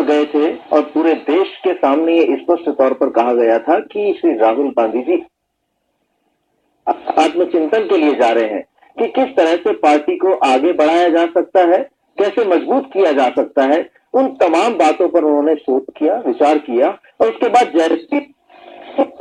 गए थे और पूरे देश के सामने ये स्पष्ट तौर पर कहा गया था कि श्री राहुल गांधी जी आत्मचिंतन के लिए जा रहे हैं कि किस तरह से पार्टी को आगे बढ़ाया जा सकता है, कैसे मजबूत किया जा सकता है। उन तमाम बातों पर उन्होंने सोच किया, विचार किया और उसके बाद जैसे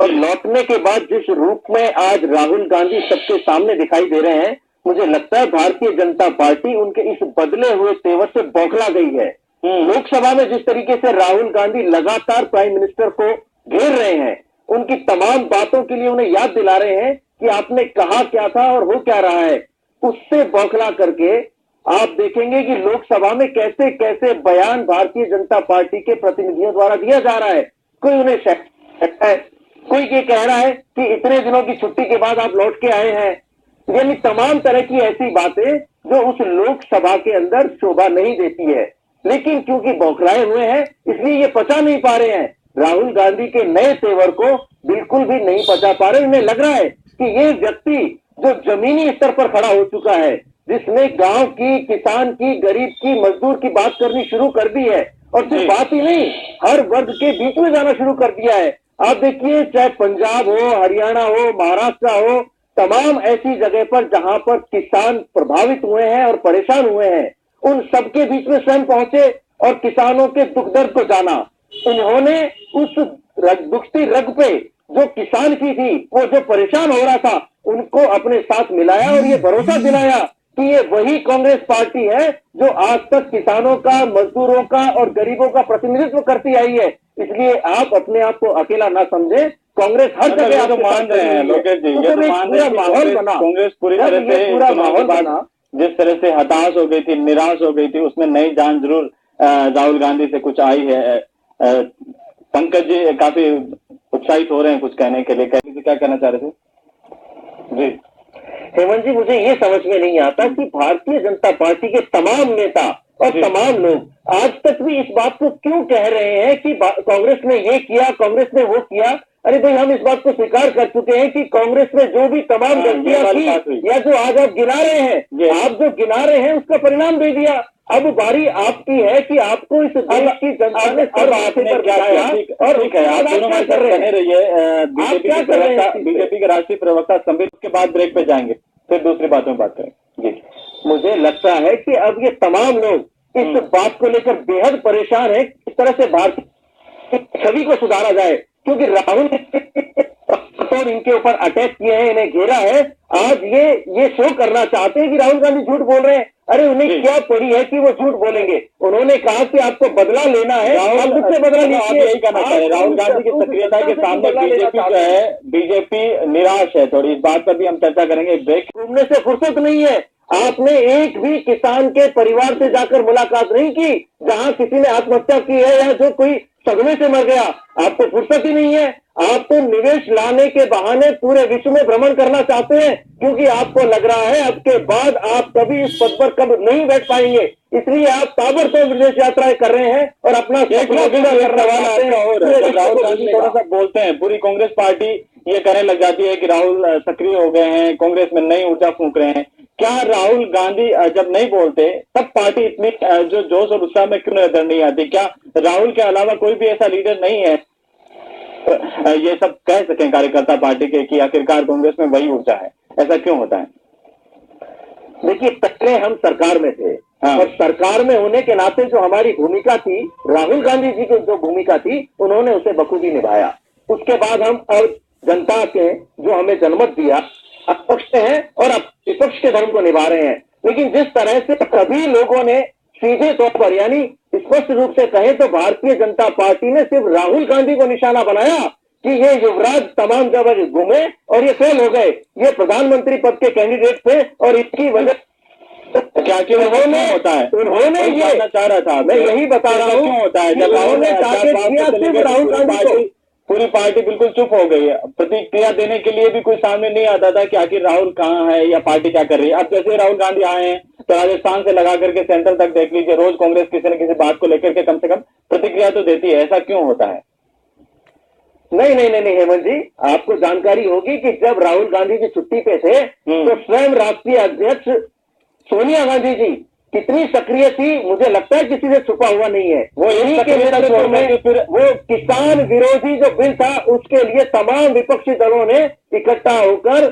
और लौटने के बाद जिस रूप में आज राहुल गांधी सबके सामने दिखाई दे रहे हैं, मुझे लगता है भारतीय जनता पार्टी उनके इस बदले हुए तेवर से बौखला गई है। लोकसभा में जिस तरीके से राहुल गांधी लगातार प्राइम मिनिस्टर को घेर रहे हैं, उनकी तमाम बातों के लिए उन्हें याद दिला रहे हैं कि आपने कहा क्या था और हो क्या रहा है, उससे बौखला करके आप देखेंगे कि लोकसभा में कैसे कैसे बयान भारतीय जनता पार्टी के प्रतिनिधियों द्वारा दिया जा रहा है। कोई उन्हें कहता है, कोई ये कह रहा है कि इतने दिनों की छुट्टी के बाद आप लौट के आए हैं, यानी तमाम तरह की ऐसी बातें जो उस लोकसभा के अंदर शोभा नहीं देती है। लेकिन क्योंकि बौखलाए हुए हैं इसलिए ये पचा नहीं पा रहे हैं, राहुल गांधी के नए तेवर को बिल्कुल भी नहीं पचा पा रहे। उन्हें लग रहा है कि ये व्यक्ति जो जमीनी स्तर पर खड़ा हो चुका है, जिसने गांव की, किसान की, गरीब की, मजदूर की बात करनी शुरू कर दी है और सिर्फ बात ही नहीं, हर वर्ग के बीच में जाना शुरू कर दिया है। आप देखिए, चाहे पंजाब हो, हरियाणा हो, महाराष्ट्र हो, तमाम ऐसी जगह पर जहां पर किसान प्रभावित हुए हैं और परेशान हुए हैं, उन सबके बीच में स्वयं पहुंचे और किसानों के दुख दर्द को जाना। उन्होंने उस दुखती रग पे जो किसान की थी, वो जो परेशान हो रहा था, उनको अपने साथ मिलाया और ये भरोसा दिलाया कि ये वही कांग्रेस पार्टी है जो आज तक किसानों का, मजदूरों का और गरीबों का प्रतिनिधित्व करती आई है। इसलिए आप अपने आप को अकेला ना समझे, कांग्रेस हर जगह आप मान रहे हैं लोकेश जी, ये तो मान रहे हैं माहौल बना, कांग्रेस पूरी तरह से पूरा माहौल बना, जिस तरह से हताश हो गई थी, निराश हो गई थी, उसमें नई जान जरूर राहुल गांधी से कुछ आई है। पंकज जी काफी उत्साहित हो रहे हैं कुछ कहने के लिए, क्या कहना चाह रहे थे जी? हेमंत जी, मुझे ये समझ में नहीं आता कि भारतीय जनता पार्टी के तमाम नेता और तमाम लोग आज तक भी इस बात को क्यों कह रहे हैं कि कांग्रेस ने ये किया, कांग्रेस ने वो किया। अरे भाई, हम इस बात को स्वीकार कर चुके हैं कि कांग्रेस में जो भी तमाम गलतियां थी या जो आज आप गिना रहे हैं, आप जो गिना रहे हैं उसका परिणाम दे दिया। अब बारी आपकी है कि आपको इस देश की जनता ने सब आपने क्या किया और बीजेपी के राष्ट्रीय प्रवक्ता संबित के बाद ब्रेक पे जाएंगे, फिर दूसरी बातों में बात करेंगे। जी, मुझे लगता है कि अब ये तमाम लोग इस बात को लेकर बेहद परेशान है किस तरह से भारतीय छवि को सुधारा जाए, क्योंकि राहुल और इनके ऊपर अटैक किए हैं, इन्हें घेरा है। आज ये शो करना चाहते हैं कि राहुल गांधी झूठ बोल रहे हैं। अरे उन्हें क्या पड़ी है कि वो झूठ बोलेंगे? उन्होंने कहा कि आपको बदला लेना है, आप मुझसे बदला लीजिए। यही कहना चाह रहे राहुल गांधी की सक्रियता के सामने बीजेपी जो है, बीजेपी निराश है थोड़ी, इस बात पर भी हम चर्चा करेंगे। ब्रेक घूमने से फुर्सत नहीं है। आपने एक भी किसान के परिवार से जाकर मुलाकात नहीं की जहां किसी ने आत्महत्या की है या जो कोई सदमे से मर गया। आपको फुर्सत ही नहीं है। आप तो निवेश लाने के बहाने पूरे विश्व में भ्रमण करना चाहते हैं, क्योंकि आपको लग रहा है अब के बाद आप कभी इस पद पर कब नहीं बैठ पाएंगे, इसलिए आप ताबड़तोड़ विदेश यात्राएं कर रहे हैं और अपना राहुल गांधी थोड़ा सा बोलते हैं, पूरी कांग्रेस पार्टी ये कहने लग जाती है कि राहुल सक्रिय हो गए हैं, कांग्रेस में नई ऊर्जा फूंक रहे हैं। क्या राहुल गांधी जब नहीं बोलते तब पार्टी इतनी जो जोश और उत्साह में क्यों नजर नहीं आती? क्या राहुल के अलावा कोई भी ऐसा लीडर नहीं है ये सब कह सकें कार्यकर्ता पार्टी के कि आखिरकार कांग्रेस में वही ऊर्जा है? ऐसा क्यों होता है? देखिए, पहले हम सरकार में थे और सरकार में होने के नाते जो हमारी भूमिका थी, राहुल गांधी जी की जो भूमिका थी, उन्होंने उसे बखूबी निभाया। उसके बाद हम और जनता के जो हमें जनमत दिया, अपक्ष हैं और विपक्ष के धर्म को निभा रहे हैं। लेकिन जिस तरह से सभी लोगों ने सीधे तौर पर, यानी स्पष्ट रूप से कहें तो भारतीय जनता पार्टी ने सिर्फ राहुल गांधी को निशाना बनाया कि ये युवराज तमाम जगह घूमे और ये फेल हो गए, ये प्रधानमंत्री पद के कैंडिडेट थे और इसकी वजह क्या क्यों उन्होंने ये चाह रहा था, मैं यही बता रहा हूँ होता है जब राहुल गांधी पूरी पार्टी बिल्कुल चुप हो गई है, प्रतिक्रिया देने के लिए भी कोई सामने नहीं आता था कि आखिर राहुल कहाँ है या पार्टी क्या कर रही है। अब जैसे राहुल गांधी आए हैं तो राजस्थान से लगा करके सेंट्रल तक देख लीजिए, रोज कांग्रेस किसी न किसी बात को लेकर के कम से कम प्रतिक्रिया तो देती है। ऐसा क्यों होता है? नहीं हेमंत जी, आपको जानकारी होगी कि जब राहुल गांधी जी छुट्टी पे थे तो स्वयं राष्ट्रीय अध्यक्ष सोनिया गांधी जी कितनी सक्रिय थी, मुझे लगता है किसी से छुपा हुआ नहीं है। वो इन्हीं के नेतृत्व में फिर वो किसान विरोधी जो बिल था उसके लिए तमाम विपक्षी दलों ने इकट्ठा होकर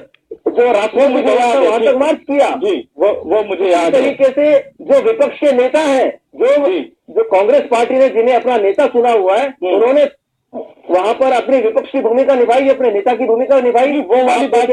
जो राष्ट्रपति भवन वहां तक मार्च किया। जी, वो मुझे याद है। तरीके से जो विपक्ष के नेता है, जो कांग्रेस पार्टी ने जिन्हें अपना नेता चुना हुआ है, उन्होंने वहां पर अपनी विपक्ष की भूमिका निभाई, अपने नेता की भूमिका निभाई। वो वाली बात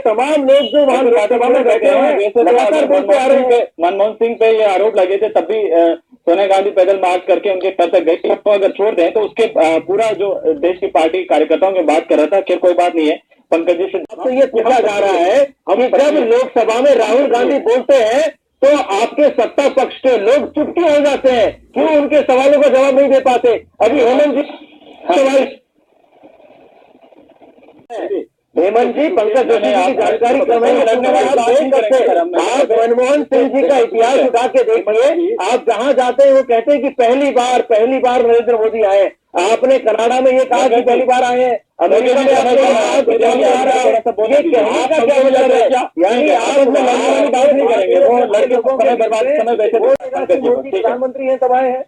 तमाम लोग जो वहां लोकसभा में बैठे हैं लगातार बोलते आ रहे हैं। मनमोहन सिंह पे ये आरोप लगे थे, तब भी सोनिया गांधी पैदल मार्च करके उनके घर तक गई। तो अगर छोड़ दें तो उसके पूरा जो देश की पार्टी कार्यकर्ताओं की बात कर रहा था, कोई बात नहीं है। पंकज जी से तो ये पूछा जा रहा है कि जब लोकसभा में राहुल गांधी बोलते हैं तो आपके सत्ता पक्ष के लोग चुप्पी हो जाते हैं, क्यों उनके सवालों का जवाब नहीं दे पाते? अभी हेमंत जी पंकज जोशी जी की जानकारी आप मनमोहन सिंह जी का इतिहास उठा के देखिए। आप जहां जाते हैं वो कहते हैं कि पहली बार नरेंद्र मोदी आए। आपने कनाडा में ये कहा कि पहली बार आए हैं, अमेरिका में क्या मतलब है? यानी आप बात नहीं करेंगे, वो लड़के को समय बर्बाद समय वैसे प्रधानमंत्री हैं तब आए हैं।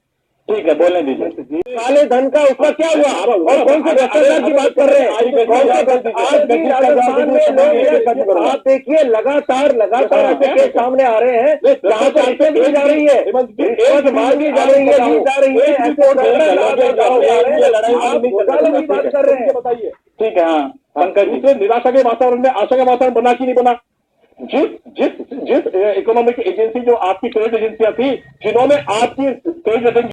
ठीक है, बोलने दीजिए। काले धन का उसका क्या हुआ और कौन से भ्रष्टाचार की बात कर रहे हैं? आज भी राजस्थान में लोग आप देखिए लगातार ऐसे केस सामने आ रहे हैं जहाँ चार्जेस दी जा रही है, रिश्वत मांगी जा रही है, दी जा रही है, ऐसे बात कर रहे हैं। बताइए। ठीक है, हाँ पंकज जी, निराशा के वातावरण में आशा का वातावरण बना कि नहीं बना? जिस इकोनॉमिक एजेंसी जो आपकी ट्रेड एजेंसियां थी, जिन्होंने आपकी ट्रेड